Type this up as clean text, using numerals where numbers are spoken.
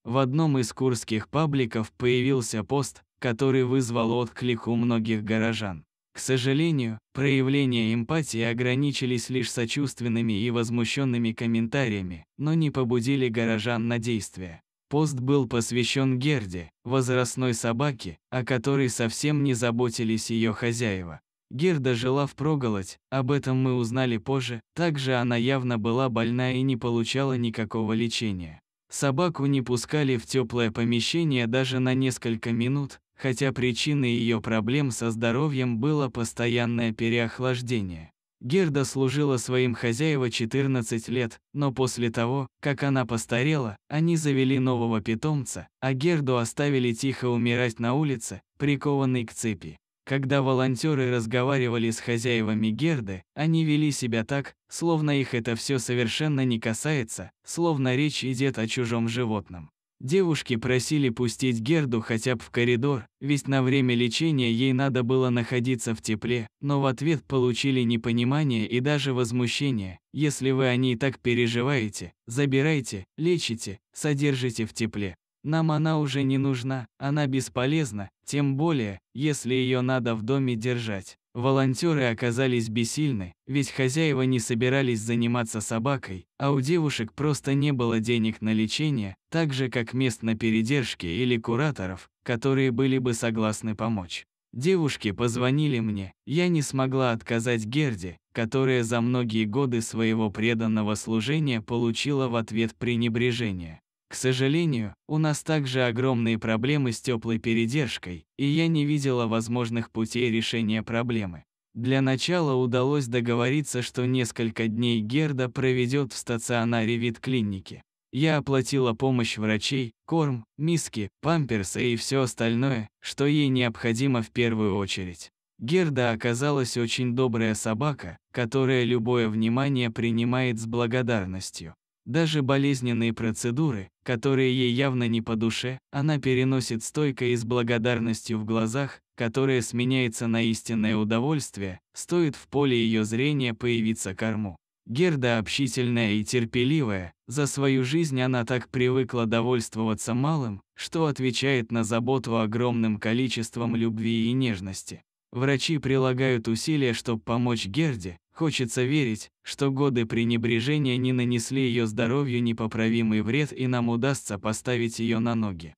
в одном из курских пабликов появился пост, который вызвал отклик у многих горожан. К сожалению, проявления эмпатии ограничились лишь сочувственными и возмущенными комментариями, но не побудили горожан на действия. Пост был посвящен Герде, возрастной собаке, о которой совсем не заботились ее хозяева. Герда жила впроголодь, об этом мы узнали позже, также она явно была больна и не получала никакого лечения. Собаку не пускали в теплое помещение даже на несколько минут, хотя причиной ее проблем со здоровьем было постоянное переохлаждение. Герда служила своим хозяевам 14 лет, но после того, как она постарела, они завели нового питомца, а Герду оставили тихо умирать на улице, прикованной к цепи. Когда волонтеры разговаривали с хозяевами Герды, они вели себя так, словно их это все совершенно не касается, словно речь идет о чужом животном. Девушки просили пустить Герду хотя бы в коридор, ведь на время лечения ей надо было находиться в тепле, но в ответ получили непонимание и даже возмущение. Если вы о ней так переживаете, забирайте, лечите, содержите в тепле. Нам она уже не нужна, она бесполезна, тем более, если ее надо в доме держать. Волонтеры оказались бессильны, ведь хозяева не собирались заниматься собакой, а у девушек просто не было денег на лечение, так же как мест на передержке или кураторов, которые были бы согласны помочь. Девушки позвонили мне, я не смогла отказать Герде, которая за многие годы своего преданного служения получила в ответ пренебрежение. К сожалению, у нас также огромные проблемы с теплой передержкой, и я не видела возможных путей решения проблемы. Для начала удалось договориться, что несколько дней Герда проведет в стационаре ветклиники. Я оплатила помощь врачей, корм, миски, памперсы и все остальное, что ей необходимо в первую очередь. Герда оказалась очень добрая собака, которая любое внимание принимает с благодарностью. Даже болезненные процедуры, которые ей явно не по душе, она переносит стойко и с благодарностью в глазах, которая сменяется на истинное удовольствие, стоит в поле ее зрения появиться корму. Герда общительная и терпеливая, за свою жизнь она так привыкла довольствоваться малым, что отвечает на заботу огромным количеством любви и нежности. Врачи прилагают усилия, чтобы помочь Герде. Хочется верить, что годы пренебрежения не нанесли ее здоровью непоправимый вред и нам удастся поставить ее на ноги.